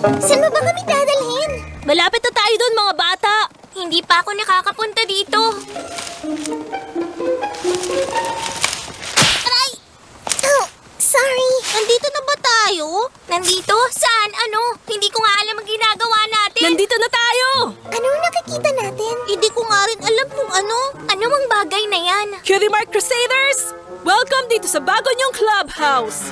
Saan mo ba kami dadalhin? Malapit na tayo doon, mga bata. Hindi pa ako nakakapunta dito. Aray! Oh, sorry. Nandito na ba tayo? Nandito? Saan? Ano? Hindi ko nga alam ang ginagawa natin. Nandito na tayo! Anong nakikita natin? Hindi ko nga rin alam kung ano. Ano mang bagay na yan? Cutie Mark Crusaders! Welcome dito sa bago niyong clubhouse!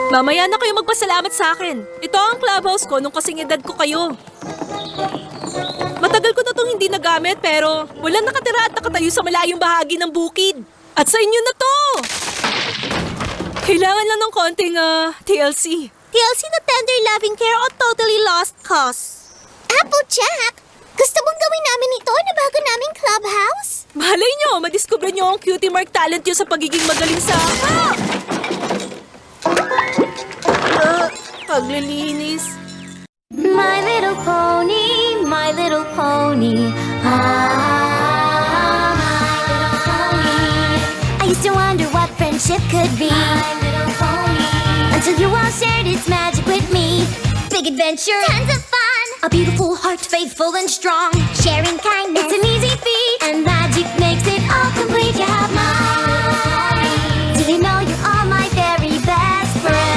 Mamaya na kayo magpasalamat sa akin. Ito ang clubhouse ko nung kasing edad ko kayo. Matagal ko na itong hindi nagamit pero walang nakatira at nakatayo sa malayong bahagi ng bukid. At sa inyo na to! Kailangan lang ng konting TLC. TLC na tender loving care o totally lost cause. Applejack! Gusto mong gawin namin ito na bago naming clubhouse? Malay nyo, madiskubre nyo ang Cutie Mark talent nyo sa pagiging magaling sa... paglilinis. My little pony, my little pony. Ah, my little pony. I used to wonder what friendship could be. My little pony. Until you all shared its magic with me. Big adventure, tons of fun. A beautiful heart, faithful and strong. Sharing kindness, it's an easy feat. And magic makes it all complete. You have my little pony. Do you know you're all my very best friends?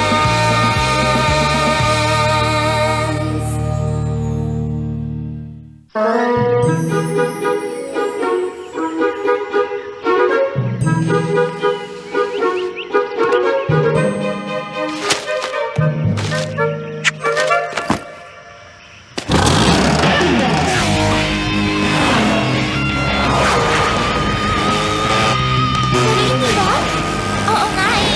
Narinig ba? Oo nga eh.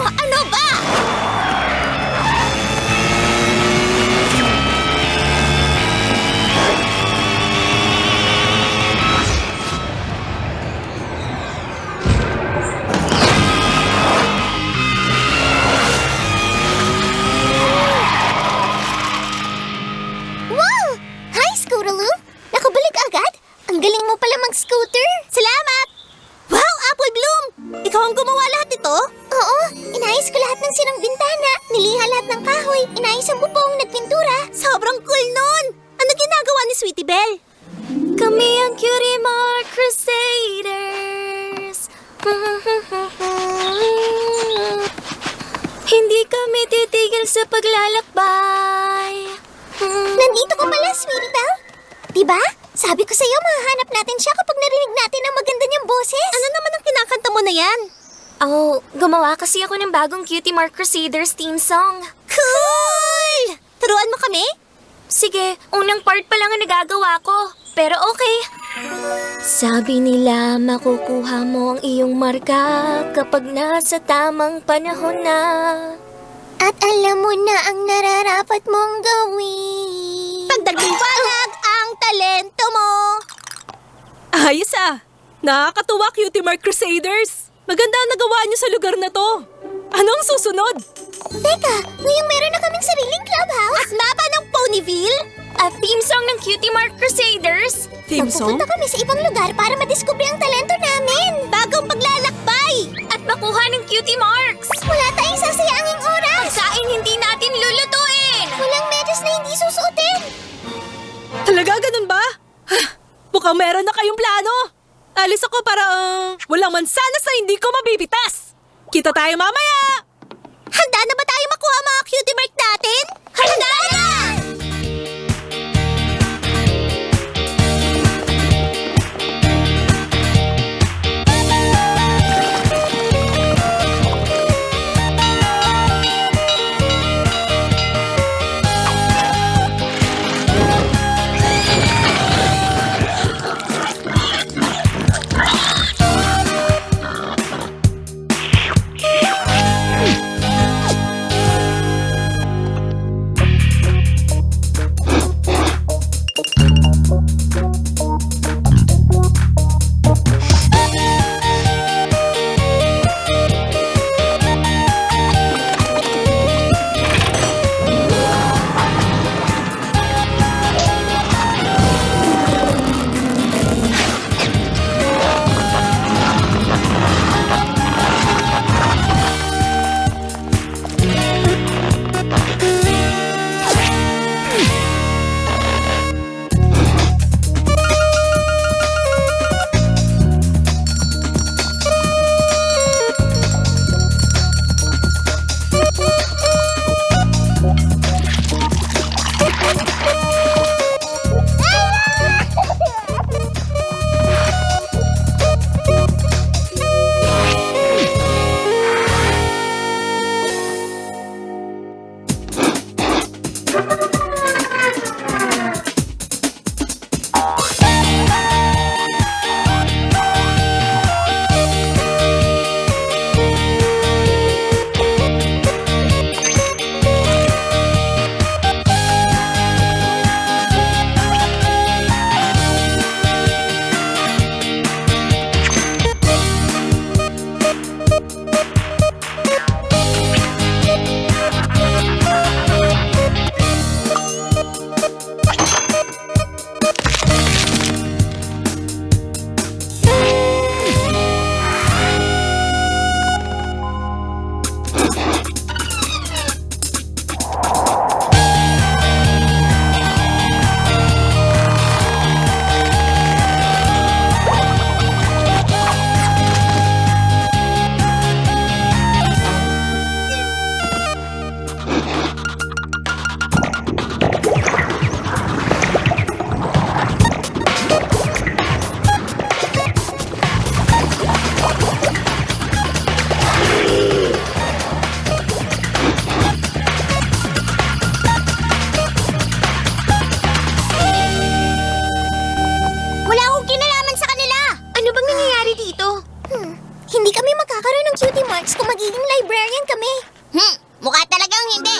Ano ba? Wow! Hi, Scootaloo! Nakabalik agad? Ang galing mo pala mag-scooter. Salamat! Wow, Apple Bloom! Ikaw ang gumawa lahat ito? Oo, inayos ko lahat ng sirang bintana, niliha lahat ng kahoy, inayos ang bubong, nagpintura. Sobrang cool nun! Ano ginagawa ni Sweetie Belle? Kami ang Cutie Mark Crusaders. Hindi kami titigil sa paglalakbay. Nandito ka pala, Sweetie Belle. Diba? Sabi ko sa'yo, mahahanap natin siya kapag narinig natin ang maganda niyang boses. Ano naman ang kinakanta mo na yan? Oh, gumawa kasi ako ng bagong Cutie Mark Crusaders theme song. Cool! Turuan mo kami? Sige, unang part pa lang ang nagagawa ko. Pero okay. Sabi nila makukuha mo ang iyong marka kapag nasa tamang panahon na. At alam mo na ang nararapat mong gawin. Pagdagdiwalag ang talento mo! Ayos ah! Nakakatuwa, Cutie Mark Crusaders! Maganda ang nagawa niyo sa lugar na to! Ano ang susunod? Teka, ngayong meron na kaming sariling clubhouse. At mapa ng Ponyville? At theme song ng Cutie Mark Crusaders. Theme song? Magpupunta kami sa ibang lugar para madiskubre ang talento namin. Bagong paglalakbay! At makuha ng Cutie Marks. Wala tayong sasayanging oras. Pagkain hindi natin lulutuin! Walang medyas na hindi susuotin. Talaga ganun ba? Mukhang meron na kayong plano! Alis ako para walang mansanas na hindi ko mabibitas! Kita tayo mamaya! Handa na ba tayo makuha ang mga Cutie Mark natin? Handa na! Cutie Marks kung magiging librarian kami. Mukha talagang hindi.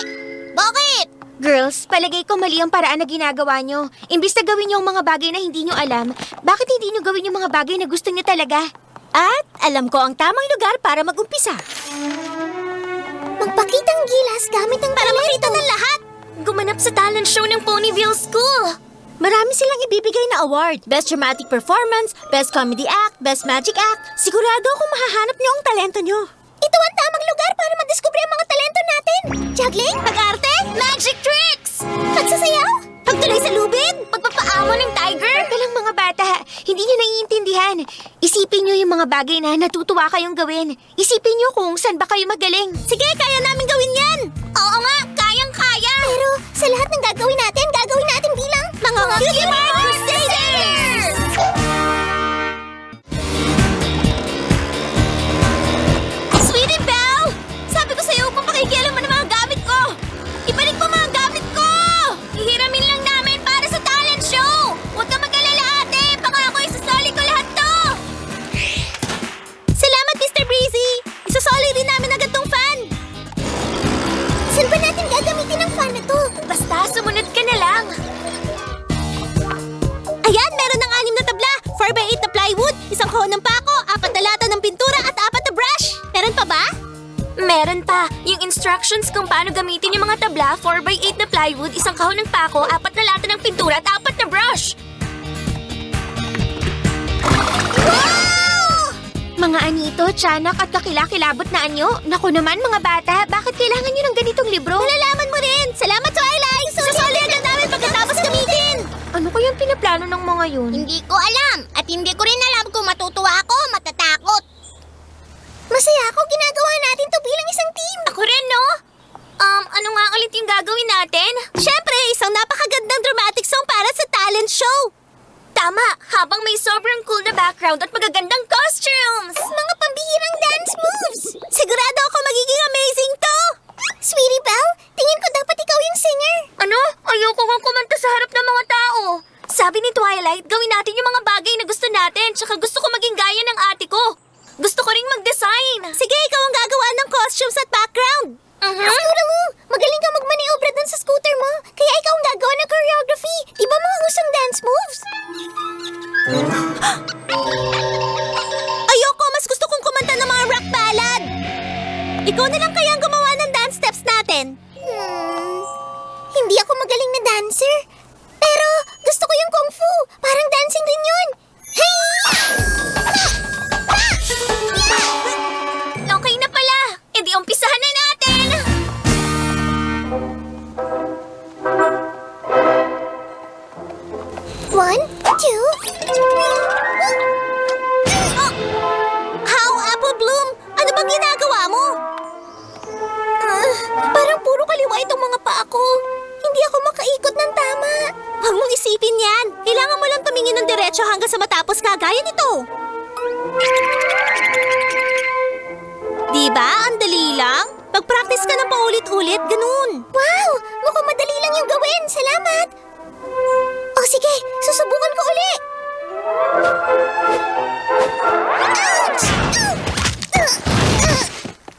Bakit? Girls, palagay ko mali ang paraan na ginagawa nyo. Imbis na gawin nyo ang mga bagay na hindi nyo alam, bakit hindi nyo gawin yung mga bagay na gusto nyo talaga? At alam ko ang tamang lugar para mag-umpisa. Magpakitang gilas gamit ang para makita ng lahat. Gumanap sa talent show ng Ponyville School. Marami silang ibibigay na award. Best Dramatic Performance, Best Comedy Act, Best Magic Act. Sigurado akong mahahanap nyo ang talento nyo. Ito ang tamang lugar para madiskubre ang mga talento natin. Juggling, pag-arte, magic tricks, pagsasayaw, pagtuloy sa lubid, pagpapaamo ng tiger. Teka lang mga bata, hindi nyo naiintindihan. Isipin nyo yung mga bagay na natutuwa kayong gawin. Isipin nyo kung saan ba kayo magaling. Sige, kaya namin gawin yan. Oo nga, kayang-kaya. Pero sa lahat ng gagawin natin bilang mga Cutie Mark Crusaders! Sweetie Belle! Sabi ko sa'yo, papakikialam mo ng mga gamit ko! Ibalik mo mga gamit ko! Hihiramin lang namin para sa talent show! Huwag ka mag-alala, ate! Pangako, isasoli ko lahat to! Salamat, Mr. Breezy! Isasoli din namin agad tong fan! Saan ba natin gagamitin ang fan na to? Basta, sumunod ka na lang! Ayan, meron ng 6 na tabla, 4x8 na plywood, 1 kahon ng pako, 4 na lata ng pintura at 4 na brush. Meron pa ba? Meron pa. Yung instructions kung paano gamitin yung mga tabla, 4x8 na plywood, 1 kahon ng pako, 4 na lata ng pintura at 4 na brush. Wow! Mga anito, tiyanak at kakilakilabot na anyo. Naku naman mga bata, bakit kailangan nyo ng ganitong libro? Malalaman mo rin! Salamat, Twilight! Susoli agad namin pagkatapos gamitin! Ano kayang pinaplano ng mga yun? Hindi ko alam. At hindi ko rin alam kung matutuwa ako o matatakot. Masaya ako. Ginagawa natin to bilang isang team. Ako rin, no? Ano nga ulit yung gagawin natin? Siyempre, isang napakagandang dramatic song para sa talent show. Tama, habang may sobrang cool na background at magagandang costumes. Mga pambihirang dance moves. Sigurado ako magiging amazing to. Sweetie Belle, tingin ko dapat ikaw yung singer. Ano? Ayoko kang kumanta sa harap ng mga tao. Sabi ni Twilight, gawin natin yung mga bagay na gusto natin, tsaka gusto ko maging gaya ng ate ko. Gusto ko ring mag-design. Sige, ikaw ang gagawa ng costumes at background. Siguro mo, magaling kang magmaniobra dun sa scooter mo. Kaya ikaw ang gagawa ng choreography. Di ba mga usang dance moves? Ayoko, mas gusto kong kumanta ng mga rock ballad. Ikaw na lang kaya ang gumawa ng dance steps natin. Hindi ako magaling na dancer. Pero gusto ko yung kung fu. Parang dancing din yun. Okay na pala. E di umpisahan na natin. One, two. How, Apple Bloom? Ano bang ginagawa mo? Parang puro kaliwa itong mga paa ko. Hindi ako makaikot ng tama. Huwag mong isipin yan. Kailangan mo lang tumingin ng diretso hanggang sa matapos ka gaya nito. Diba? Ang dali lang. Pag-practice ka ng paulit-ulit, ganun. Wow! Mukhang madali lang yung gawin. Salamat. O sige, susubukan ko uli. Ouch!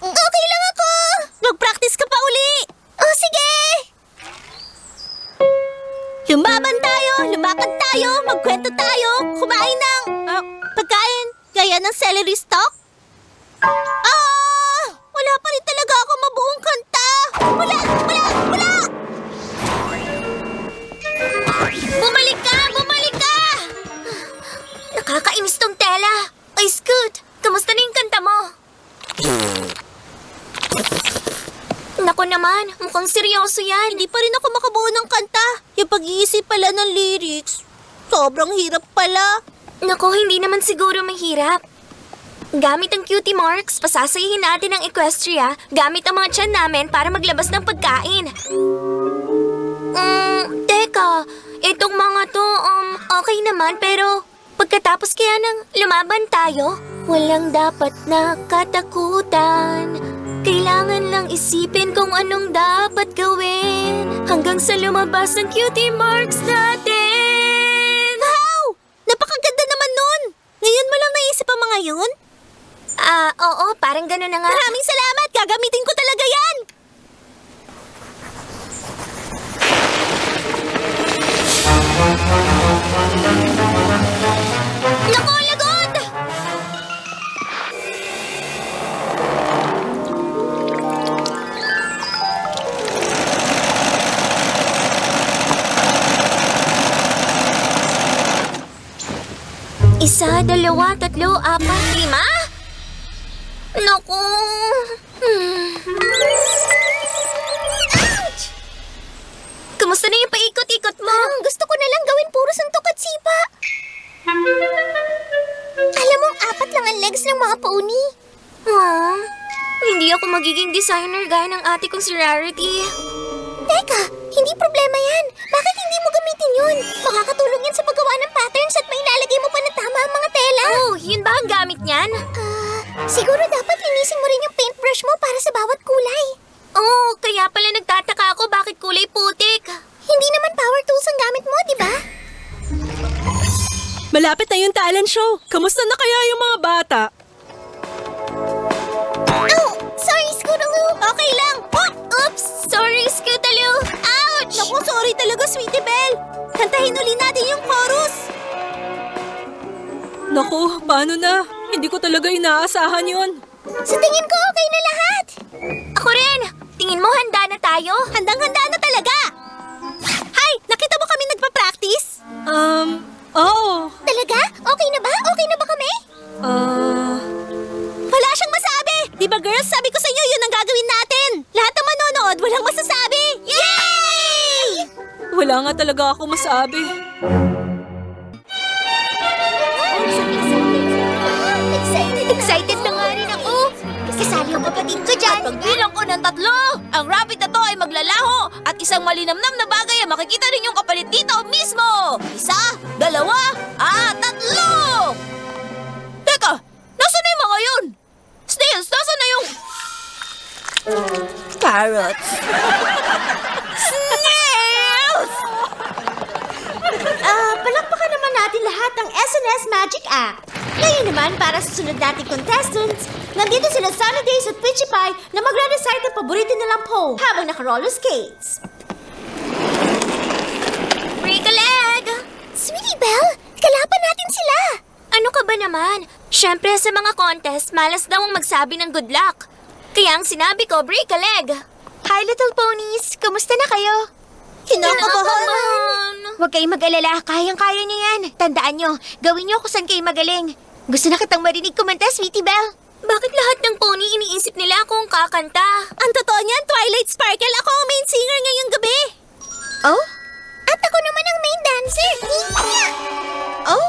Okay lang ako. Mag-practice ka pa uli. O sige. Lumaban tayo, lumakad tayo, magkwento tayo, kumain ng pagkain, gaya ng celery stalk. Wala pa rin talaga ako mabuong kanta. Wala! Bumalik ka! Nakakainis tong tela. Ay, Scoot, kamusta na yung kanta mo? Naku naman, mukhang seryoso yan. Hindi pa rin ako makabuo ng kanta. Yung pag-iisip pala ng lyrics, sobrang hirap pala. Naku, hindi naman siguro mahirap. Gamit ang Cutie Marks, pasasayihin natin ang Equestria gamit ang mga tiyan namin para maglabas ng pagkain. Teka, itong mga to, okay naman pero pagkatapos kaya ng lumaban tayo, walang dapat na katakutan. Kailangan lang isipin kung anong dapat gawin hanggang sa lumabas ang Cutie Marks natin. Wow! Napakaganda naman nun! Ngayon mo lang naisip ang mga yun? Oo, para Parang gano'n na nga. Maraming salamat! Gagamitin ko talaga yan! Naku, lagod! Isa, dalawa, tatlo, apat, lima? Naku! Ouch! Kamusta na yung paikot-ikot mo? Gusto ko na lang gawin puro suntok at sipa. Alam mo, apat lang ang legs ng mga pony. Hindi ako magiging designer gaya ng ate kong si Rarity. Teka, hindi problema yan. Bakit hindi mo gamitin yun? Makakatulong yan sa paggawa ng patterns at may ilalagay mo pa na tama ang mga tela. Oh, yun ba ang gamit niyan? Siguro dapat linisin mo rin yung paintbrush mo para sa bawat kulay. Oh, kaya pala nagtataka ako bakit kulay putik. Hindi naman power tools ang gamit mo, di ba? Malapit na yung talent show. Kamusta na kaya yung mga bata? Oh, sorry, Scootaloo. Okay lang. Oops, sorry, Scootaloo. Ouch! Naku, sorry talaga, Sweetie Belle. Kantahin uli natin yung chorus. Naku, paano na? Hindi ko talaga inaasahan yun. Sa tingin ko, okay na lahat. Ako rin. Tingin mo, handa na tayo? Handang-handa na talaga. Hi! Nakita mo kami nagpa-practice? Oo. Talaga? Okay na ba? Okay na ba kami? Wala siyang masabi! Di ba girls, sabi ko sa inyo yun ang gagawin natin! Lahat ng manonood, walang masasabi! Yay! Wala nga talaga ako masabi. Excited na nga rin ako. Kasali ang kapatid ko dyan. At pagbilang ko ng 3, ang rabbit na to ay maglalaho at isang malinamnam na bagay ay makikita rin yung kapalit dito mismo. 1, 2, 3. Teka, nasaan na yung mga yun? Snails, nasaan na yung... Parrots. Snails! Palakpakan naman natin lahat ng SNS Magic Act. Ngayon naman, para sa sunod nating contestants, nandito sila Sunny Days at Pitchy Pie na magre-recite ang paborito nilang poem habang naka-roller skates. Break a leg! Sweetie Belle, kalaban natin sila! Ano ka ba naman? Siyempre sa mga contest, malas daw ang magsabi ng good luck. Kaya ang sinabi ko, break a leg. Hi, little ponies! Kamusta na kayo? Kinakabahan. Huwag kayong mag-alala, kayang-kaya niyo yan. Tandaan niyo, gawin niyo kung saan kayo magaling. Gusto na kitang marinig kumanta, Sweetie Belle. Bakit lahat ng pony iniisip nila akong kakanta? Ang totoo niyan, Twilight Sparkle, ako ang main singer ngayong gabi. Oh? At ako naman ang main dancer. Oh?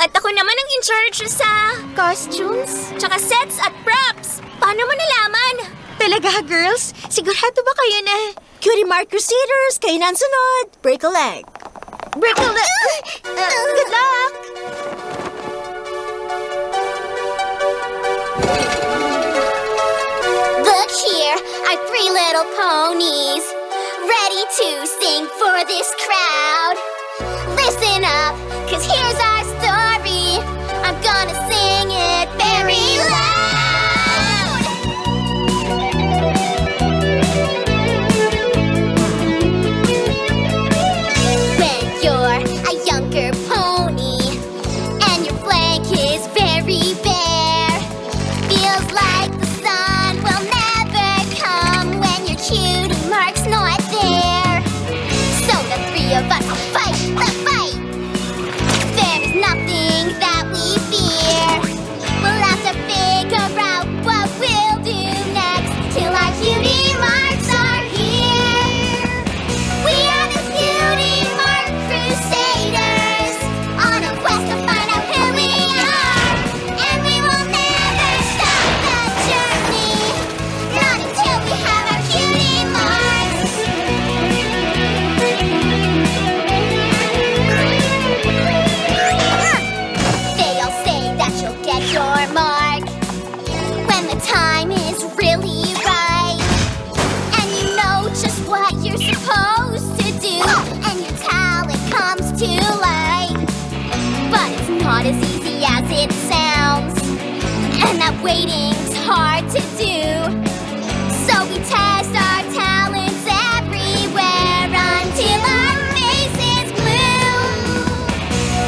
At ako naman ang in charge sa... Costumes? Tsaka sets at props. Paano mo nalaman? Talaga, girls? Sigurado ba kayo na... Cutie Mark Crusaders, kayo na ang sunod. Break a leg. Break a leg. Good luck. Look here, our 3 little ponies, ready to sing for this crowd. Listen up, 'cause here's our story. I'm gonna sing it very loud. When you're a younger pony and your flank is very bare, feels like the sun will never come when your cutie mark's not there. So the 3 of us will fight the fight. There is nothing that we fear. We'll have to figure out what we'll do next till our cutie marks are here. We are the Cutie Mark Crusaders on a quest to find out who we are. And we will never stop the journey, not until we have our cutie marks. They all say that you'll get your mark when the time is really right. And you know just what you're supposed to do, and your talent comes to light. But it's not as easy as it sounds, and that waiting's hard to do. So we test our talents everywhere until our faces blue.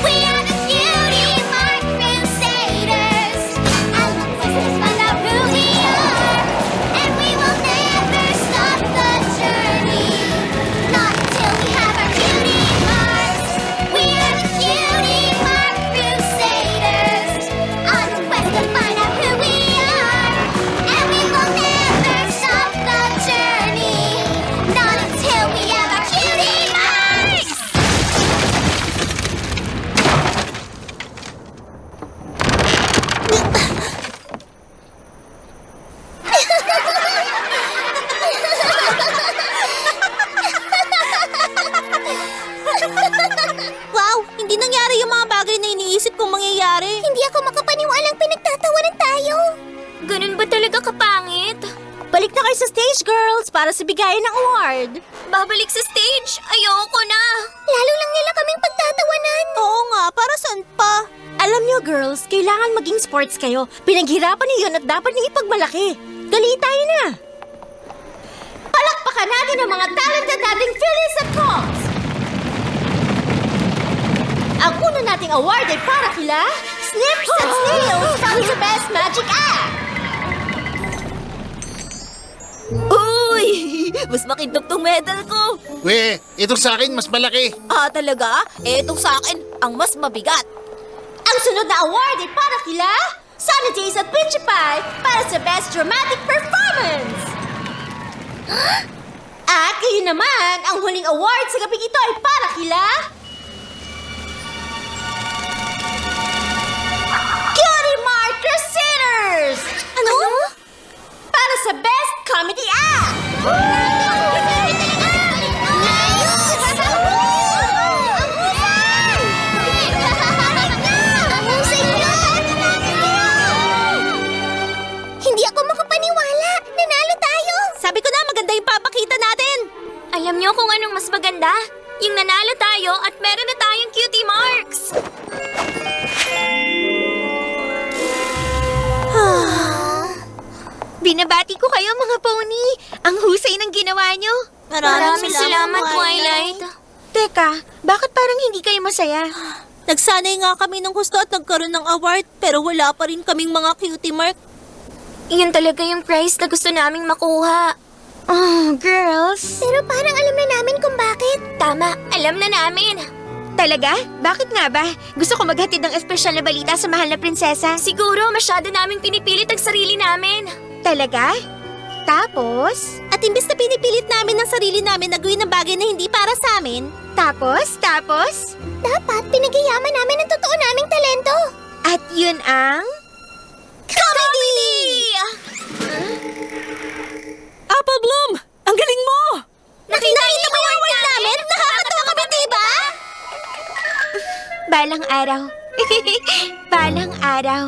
We are the Cutie Mark Crusaders. And let's find out who we are. And we will never stop the journey. Not until we have our cutie marks. We are the Cutie Mark Crusaders. On a quest to find out who we are. And we will never stop the journey. Not until we have our cutie marks. Wow, hindi nangyari yung mga bagay na iniisip kong mangyayari. Hindi ako makapaniwalang pinagtatawanan tayo. Ganun ba talaga kapangit? Balik na kayo sa stage, girls, para sa bigayan ng award. Babalik sa stage? Ayoko na. Lalo lang nila kaming pagtatawanan. Oo nga, para saan pa? Alam niyo, girls, kailangan maging sports kayo. Pinaghirapan niyo yun at dapat niyo ipagmalaki. Dali tayo na! Palakpakan natin ang mga talented nating Phyllis at Combs! Ang una nating award ay para kila Snips and Snails para sa Best Magic Act! Uy! Mas makintab tong medal ko. We, itong sa akin mas malaki. Ah, talaga? Eh, itong sa akin, ang mas mabigat. Ang sunod na award ay para kila Sunny Days at Peachy Pie para sa Best Dramatic Performance! At kayo naman, ang huling award sa gabing ito ay para kila Cutie Mark Crusaders! Ano? Para sa Best Comedy Act! Hindi ako makapaniwala. Nanalo tayo. Sabi ko na, maganda yung papakita natin! Alam niyo kung anong mas maganda? Yung nanalo tayo at meron na tayong cutie marks. Binabati ko kayo mga pony. Ang husay ng ginawa niyo. Maraming salamat, Twilight. Teka, bakit parang hindi kayo masaya? Nagsanay nga kami ng gusto at nagkaroon ng award pero wala pa rin kaming mga cutie mark. Iyon talaga yung prize na gusto naming makuha. Oh, girls. Pero parang alam na namin kung bakit. Tama, alam na namin. Talaga? Bakit nga ba? Gusto ko maghatid ng espesyal na balita sa mahal na prinsesa. Siguro masyado naming pinipilit ang sarili namin. Talaga? Tapos? At imbes na pinipilit namin ang sarili namin na gawin ng bagay na hindi para sa amin, Tapos? Dapat pinagayaman namin ang totoo naming talento. At yun ang... Comedy! Apple Bloom! Ang galing mo! Nakita niyo mo yung award namin? Nakakatawa kami, diba? Balang araw. Balang araw.